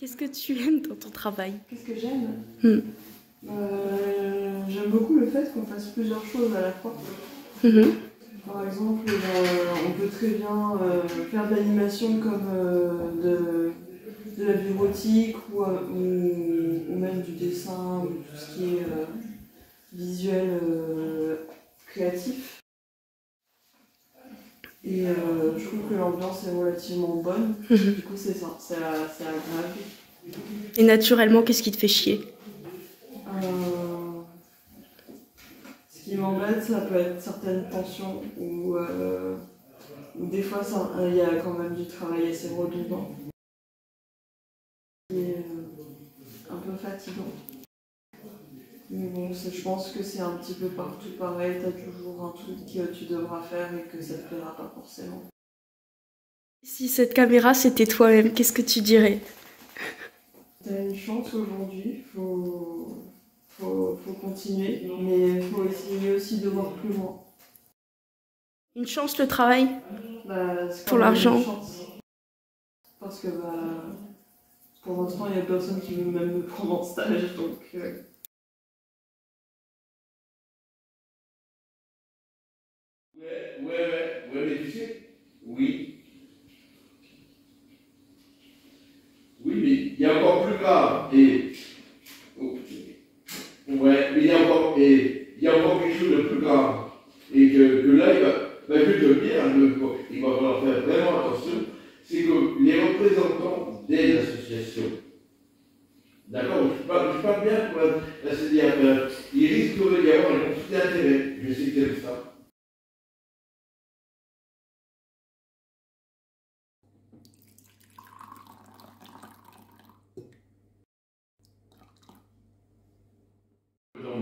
Qu'est-ce que tu aimes dans ton travail? Qu'est-ce que j'aime? J'aime beaucoup le fait qu'on fasse plusieurs choses à la fois. Par exemple, on peut très bien faire de l'animation comme de la bureautique ou même du dessin ou tout ce qui est visuel créatif. Et je trouve que l'ambiance est relativement bonne. Du coup, c'est ça, c'est agréable. Et naturellement, qu'est-ce qui te fait chier? Ce qui m'embête, ça peut être certaines tensions ou des fois il y a quand même du travail assez redondant et un peu fatigant. Mais bon, je pense que c'est un petit peu partout pareil, t'as toujours un truc que tu devras faire et que ça te plaira pas forcément. Si cette caméra c'était toi-même, qu'est-ce que tu dirais? T'as une chance aujourd'hui, faut continuer, mais il faut essayer aussi de voir plus loin. Une chance le travail? C'est pour l'argent? Parce que pour l'instant, il n'y a personne qui veut même me prendre en stage, donc... Ouais, mais tu sais, oui. Oui, mais il y a encore plus grave, et... Ouais, mais il y a encore quelque chose de plus grave, et que là, je vais te dire, il va falloir faire vraiment attention, c'est que les représentants des associations, d'accord, je parle bien pour la CDAPE, il risque d'y avoir un conflit d'intérêt, je sais que c'est ça.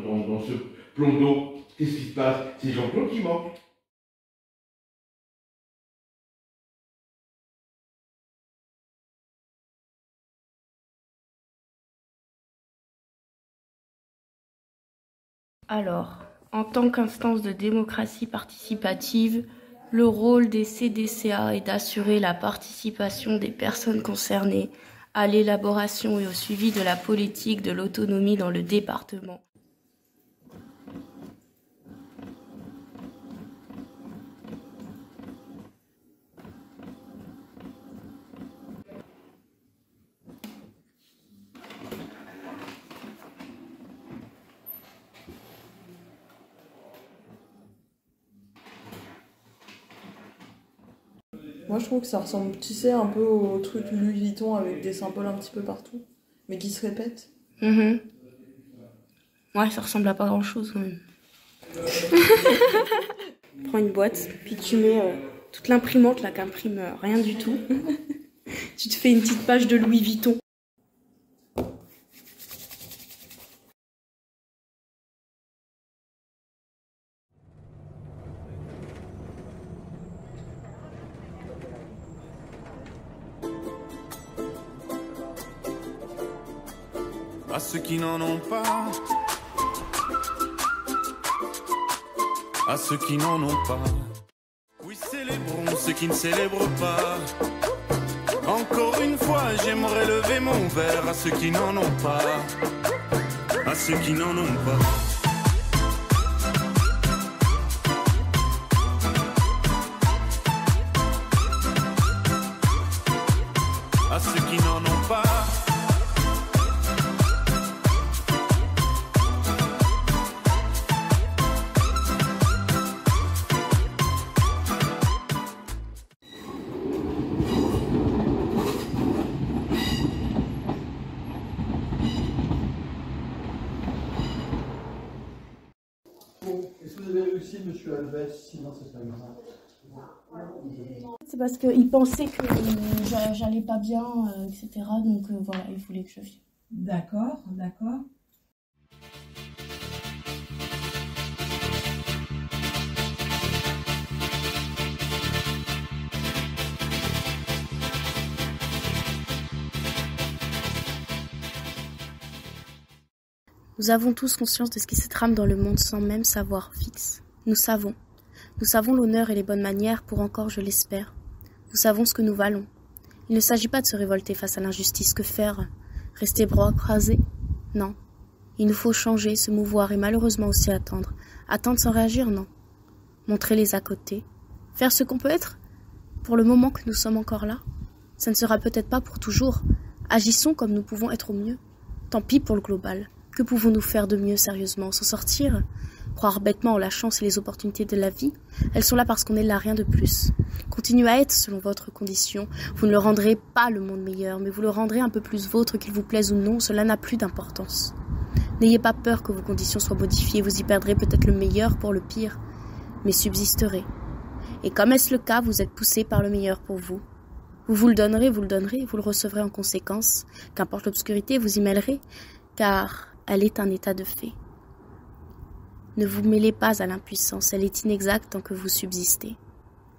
Dans ce plomb d'eau, qu'est-ce qui se passe? C'est Jean-Claude qui manque. Alors, en tant qu'instance de démocratie participative, le rôle des CDCA est d'assurer la participation des personnes concernées à l'élaboration et au suivi de la politique de l'autonomie dans le département. Moi, je trouve que ça ressemble, tu sais, un peu au truc Louis Vuitton avec des symboles un petit peu partout, mais qui se répètent. Ouais, ça ressemble à pas grand-chose quand même. Prends une boîte, puis tu mets toute l'imprimante là qui imprime rien du tout. Tu te fais une petite page de Louis Vuitton. À ceux qui n'en ont pas, à ceux qui n'en ont pas. Oui, célébrons ceux qui ne célèbrent pas. Encore une fois, j'aimerais lever mon verre à ceux qui n'en ont pas, à ceux qui n'en ont pas. À ceux qui n'en ont pas. Est-ce que vous avez réussi, monsieur Alves, sinon c'est pas grave. C'est parce qu'il pensait que j'allais pas bien, etc. Donc voilà, il voulait que je vienne. D'accord, d'accord. Nous avons tous conscience de ce qui se trame dans le monde sans même savoir fixe. Nous savons l'honneur et les bonnes manières pour encore, je l'espère. Nous savons ce que nous valons. Il ne s'agit pas de se révolter face à l'injustice. Que faire? Rester bras croisés? Non. Il nous faut changer, se mouvoir et malheureusement aussi attendre. Attendre sans réagir? Non. Montrer les à côté. Faire ce qu'on peut être pour le moment que nous sommes encore là. Ça ne sera peut-être pas pour toujours. Agissons comme nous pouvons être au mieux. Tant pis pour le global. Que pouvons-nous faire de mieux sérieusement? S'en sortir? Croire bêtement en la chance et les opportunités de la vie? Elles sont là parce qu'on est là, rien de plus. Continuez à être selon votre condition. Vous ne le rendrez pas le monde meilleur, mais vous le rendrez un peu plus vôtre, qu'il vous plaise ou non, cela n'a plus d'importance. N'ayez pas peur que vos conditions soient modifiées, vous y perdrez peut-être le meilleur pour le pire, mais subsisterez. Et comme est-ce le cas, vous êtes poussé par le meilleur pour vous. Vous le donnerez, vous le recevrez en conséquence. Qu'importe l'obscurité, vous y mêlerez, car elle est un état de fait. Ne vous mêlez pas à l'impuissance, elle est inexacte tant que vous subsistez.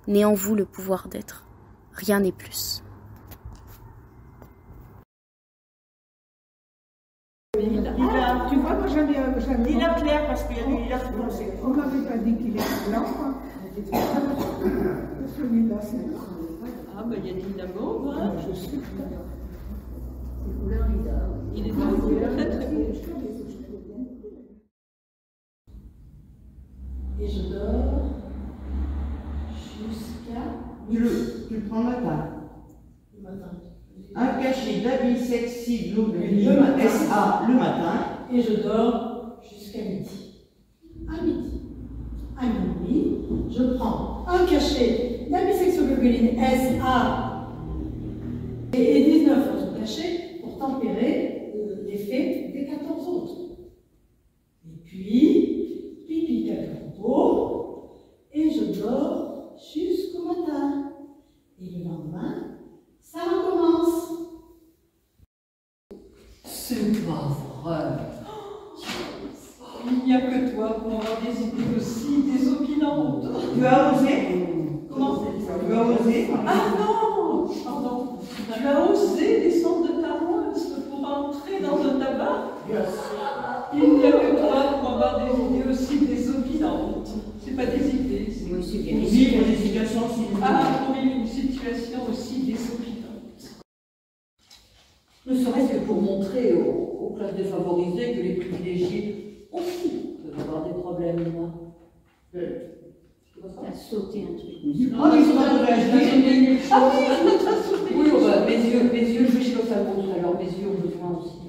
Né en vous le pouvoir d'être. Rien n'est plus. Tu vois, moi j'en ai. Il a clair parce qu'il a foncé. On m'avait pas dit qu'il était blanc. Celui-là, c'est blanc. Ah, ben il y a des diamants, hein. Je sais pas. Il est très très beau. Et je dors jusqu'à... Tu le prends le matin. Un cachet d'habits sexy Globulin SA le matin. Et je dors jusqu'à midi. À midi. À minuit, je prends un cachet d'habisexoglobulin SA et 19 autres cachets pour tempérer l'effet des 14 autres. Et puis, pipi caca et je dors jusqu'au matin. Et le lendemain, ça recommence. C'est pas vrai. Il n'y a que toi pour avoir des idées aussi désopilantes. Tu as osé? Comment? Tu as osé? Ah non! Pardon. Tu as osé descendre de ta rosse pour entrer dans un tabac? Il n'y a que toi pour avoir des idées aussi désopilantes. C'est pas des idées. Pour vivre des situations aussi. Ah, pour vivre une situation aussi désopilante. Ne serait-ce que pour montrer aux classes défavorisées que les privilégiés aussi peuvent avoir des problèmes. T'as sauté un truc. Ah, mais ça va réagir. Ah oui, oui, mes yeux, je vais chez l'ophtalmo tout à l'heure, mes yeux ont besoin aussi.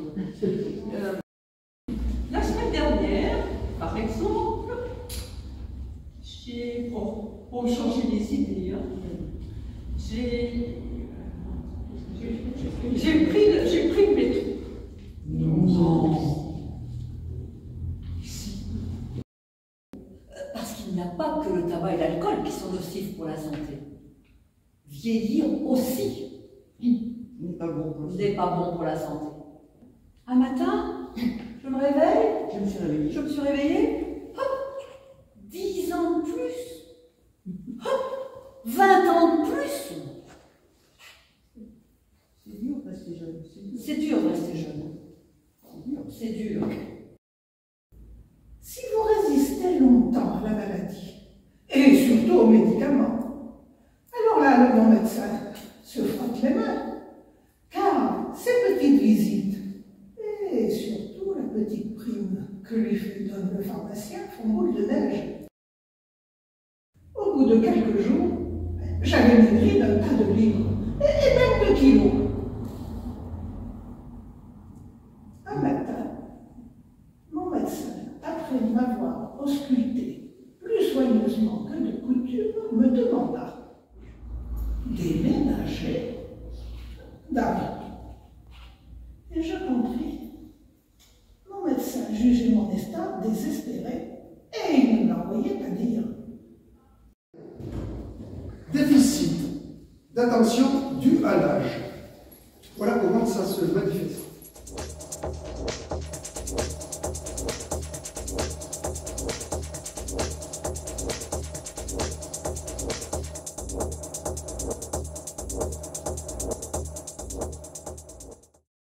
La semaine dernière, par exemple, pour changer les idées, hein, j'ai pris le métro. Non. Parce qu'il n'y a pas que le tabac et l'alcool qui sont nocifs pour la santé. Vieillir aussi n'est pas bon pour la santé. Un matin, je me réveille. Je me suis réveillée. Hop, 10 ans de plus. Hop, 20 ans de plus. C'est dur de rester jeune. C'est dur de rester jeune. C'est dur. Si vous résistez longtemps à la maladie, et surtout aux médicaments, alors là, le bon médecin se frotte les mains, car ces petites visites, et surtout la petite prime que lui donne le pharmacien, font boule de neige. Au bout de quelques jours, j'avais maigri d'un tas de livres, et même de kilos. Un matin, mon médecin, après m'avoir ausculté plus soigneusement que de coutume, me demanda: déménager? D'accord. Et je compris. Mon médecin jugeait mon état désespéré et il me l'envoyait à dire: Déficit d'attention dû à l'âge.